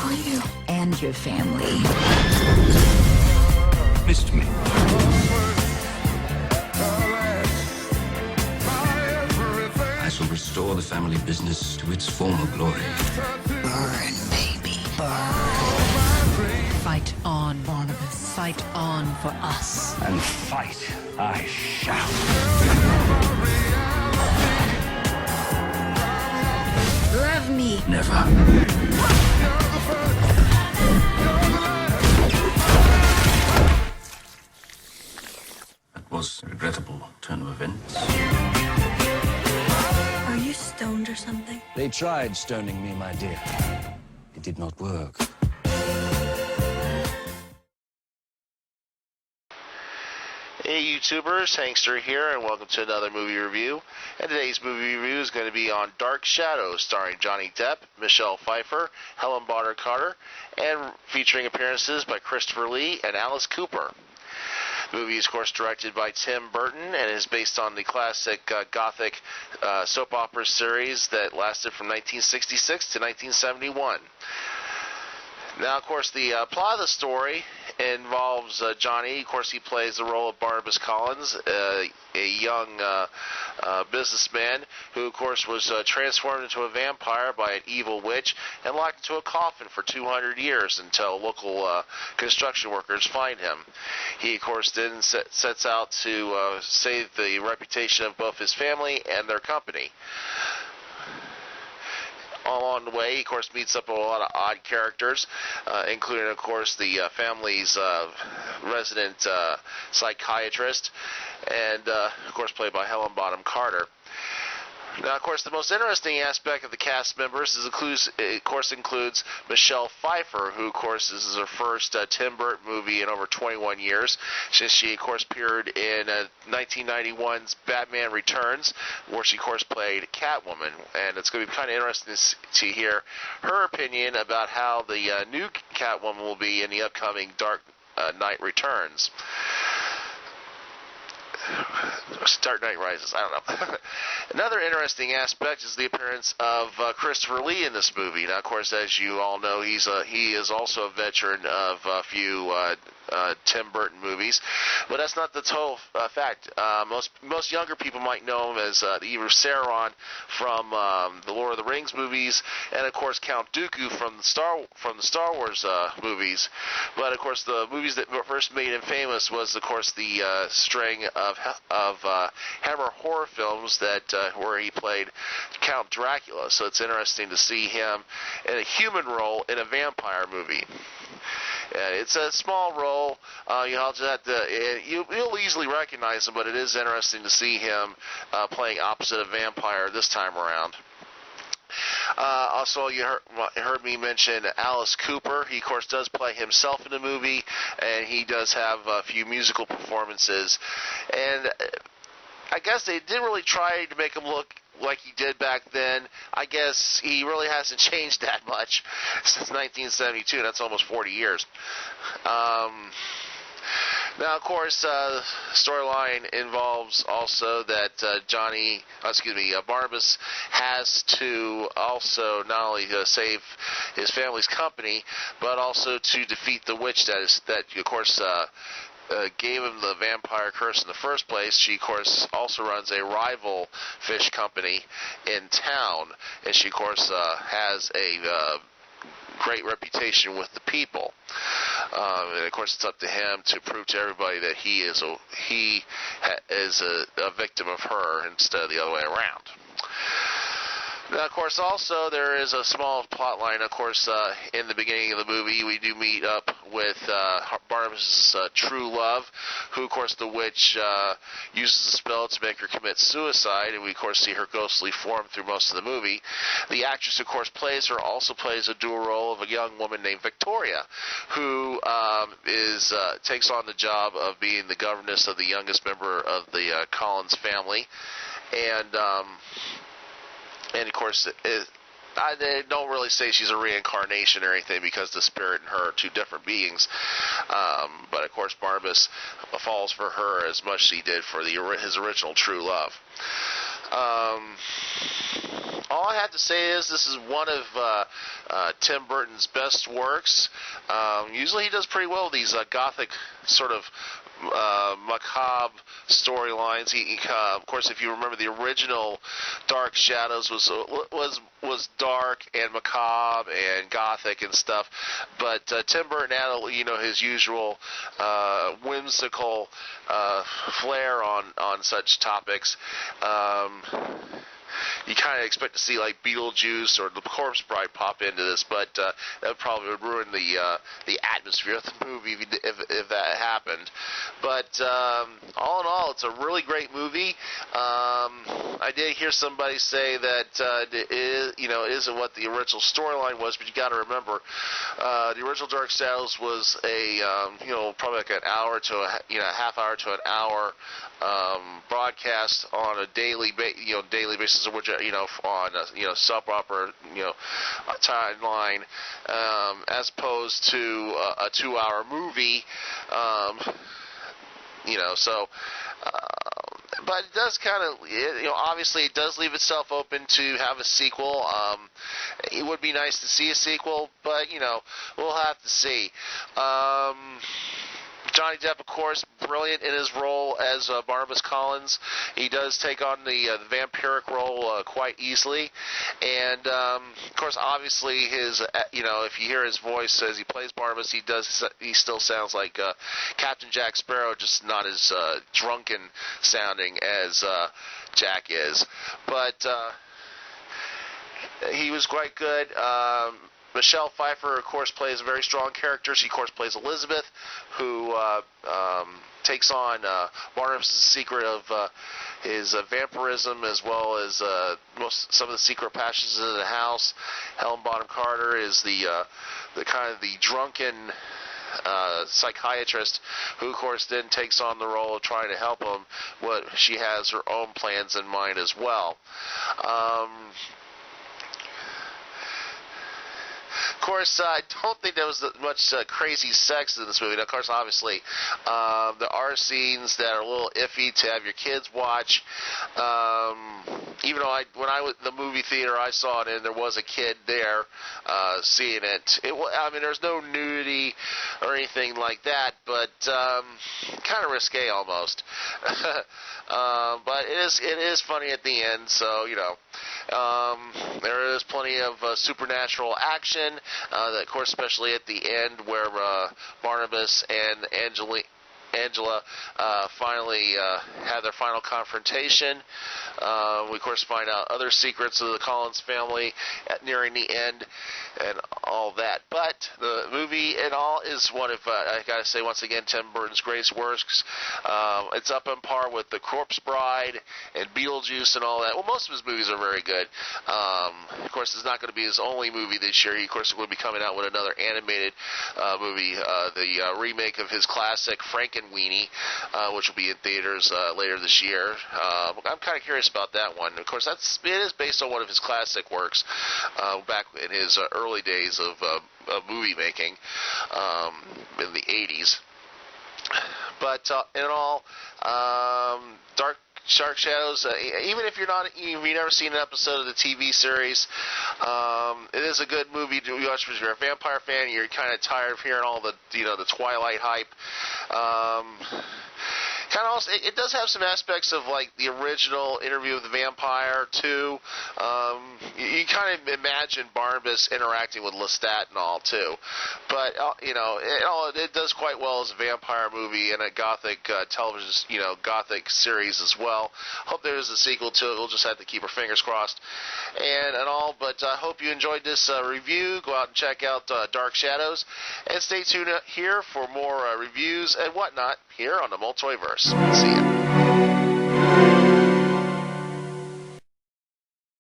are you? And your family. Missed me. I shall restore the family business to its former glory. Burn, baby, burn. Fight on, Barnabas. Fight on for us. And fight I shall. Love me. Never. That was a regrettable turn of events. Are you stoned or something? They tried stoning me, my dear. It did not work. Hey YouTubers, Hankster here, and welcome to another movie review. And today's movie review is going to be on Dark Shadows, starring Johnny Depp, Michelle Pfeiffer, Helen Bonham Carter, and featuring appearances by Christopher Lee and Alice Cooper. The movie is, of course, directed by Tim Burton and is based on the classic gothic soap opera series that lasted from 1966 to 1971. Now, of course, the plot of the story involves Johnny. Of course, he plays the role of Barnabas Collins, a young businessman who, of course, was transformed into a vampire by an evil witch and locked into a coffin for 200 years until local construction workers find him. He, of course, then sets out to save the reputation of both his family and their company. Along the way, he, of course, meets up with a lot of odd characters, including, of course, the family's resident psychiatrist, and, of course, played by Helen Bonham Carter. Now, of course, the most interesting aspect of the cast members includes Michelle Pfeiffer, who, of course, this is her first Tim Burton movie in over 21 years, since she, of course, appeared in 1991's Batman Returns, where she, of course, played Catwoman. And it's going to be kind of interesting to hear her opinion about how the new Catwoman will be in the upcoming Dark Knight Returns. Dark Knight Rises, I don't know. Another interesting aspect is the appearance of Christopher Lee in this movie. Now, of course, as you all know, he is also a veteran of a few Tim Burton movies, but that's not the total fact. Most younger people might know him as either Sauron from the Lord of the Rings movies, and of course Count Dooku from the Star Wars movies. But of course, the movies that first made him famous was, of course, the string of Hammer horror films that where he played Count Dracula. So it's interesting to see him in a human role in a vampire movie. It's a small role. You'll easily recognize him, but it is interesting to see him playing opposite a vampire this time around. Also, you heard me mention Alice Cooper. He, of course, does play himself in the movie, and he does have a few musical performances. And I guess they didn't really try to make him look like he did back then. I guess he really hasn't changed that much since 1972. That's almost 40 years. Now, of course, storyline involves also that Barnabas has to also not only save his family's company, but also to defeat the witch that of course, gave him the vampire curse in the first place. She, of course, also runs a rival fish company in town, and she, of course, has a great reputation with the people. And of course, it's up to him to prove to everybody that he is a victim of her instead of the other way around. Now, of course, also there is a small plot line. Of course, in the beginning of the movie, we do meet up with Barnabas' true love, who, of course, the witch uses a spell to make her commit suicide, and we, of course, see her ghostly form through most of the movie. The actress, of course, also plays a dual role of a young woman named Victoria, who takes on the job of being the governess of the youngest member of the Collins family, and of course, they don't really say she's a reincarnation or anything, because the spirit and her are two different beings. But of course, Barnabas falls for her as much as he did for his original true love. all I have to say is this is one of Tim Burton's best works. Usually he does pretty well with these gothic sort of macabre storylines. He of course, if you remember, the original Dark Shadows was dark and macabre and gothic and stuff, but Tim Burton added, his usual whimsical flair on such topics. You kind of expect to see like Beetlejuice or the Corpse Bride pop into this, but that probably would ruin the atmosphere of the movie if that happened. But all in all, it's a really great movie. I did hear somebody say that it isn't what the original storyline was, but you got to remember the original Dark Shadows was a probably like an hour to a half hour to an hour broadcast on a daily basis, which on a soap opera timeline, as opposed to a 2-hour movie. But it does kind of, obviously it does leave itself open to have a sequel. It would be nice to see a sequel, but, we'll have to see. Johnny Depp, of course, brilliant in his role as Barnabas Collins. He does take on the vampiric role quite easily. And, of course, obviously his, if you hear his voice as he plays Barnabas, he still sounds like Captain Jack Sparrow, just not as drunken sounding as Jack is. But he was quite good. Michelle Pfeiffer, of course, plays a very strong character. She, of course, plays Elizabeth, who takes on Barnabas' secret of his vampirism, as well as some of the secret passages in the house. Helen Bonham Carter is the kind of the drunken psychiatrist who, of course, then takes on the role of trying to help him. She has her own plans in mind as well. Of course, I don't think there was much crazy sex in this movie. Now, of course, obviously, there are scenes that are a little iffy to have your kids watch. Even though when I was in the movie theater, I saw it, and there was a kid there seeing it. There's no nudity or anything like that, but kind of risque almost. But it is funny at the end, so there is plenty of supernatural action. Of course, especially at the end where Barnabas and Angela finally have their final confrontation. We, of course, find out other secrets of the Collins family nearing the end and all that. But the movie in all is one of, I got to say once again, Tim Burton's greatest works. It's up on par with The Corpse Bride and Beetlejuice and all that. Well, most of his movies are very good. Of course, it's not going to be his only movie this year. He, of course, will be coming out with another animated movie, the remake of his classic Frankenweenie, which will be in theaters later this year. I'm kind of curious about that one. Of course, it is based on one of his classic works back in his early days of movie making in the 80s. But in all, Dark Shadows, even if you've never seen an episode of the TV series, it is a good movie to watch. If you're a vampire fan, you're kind of tired of hearing all the the Twilight hype. Kind of also, it does have some aspects of like the original Interview with the Vampire too. You kind of imagine Barnabas interacting with Lestat and all too, but it does quite well as a vampire movie and a gothic television, gothic series as well. Hope there is a sequel to it. We'll just have to keep our fingers crossed and all. But I hope you enjoyed this review. Go out and check out Dark Shadows, and stay tuned here for more reviews and whatnot here on the Multiverse. See ya.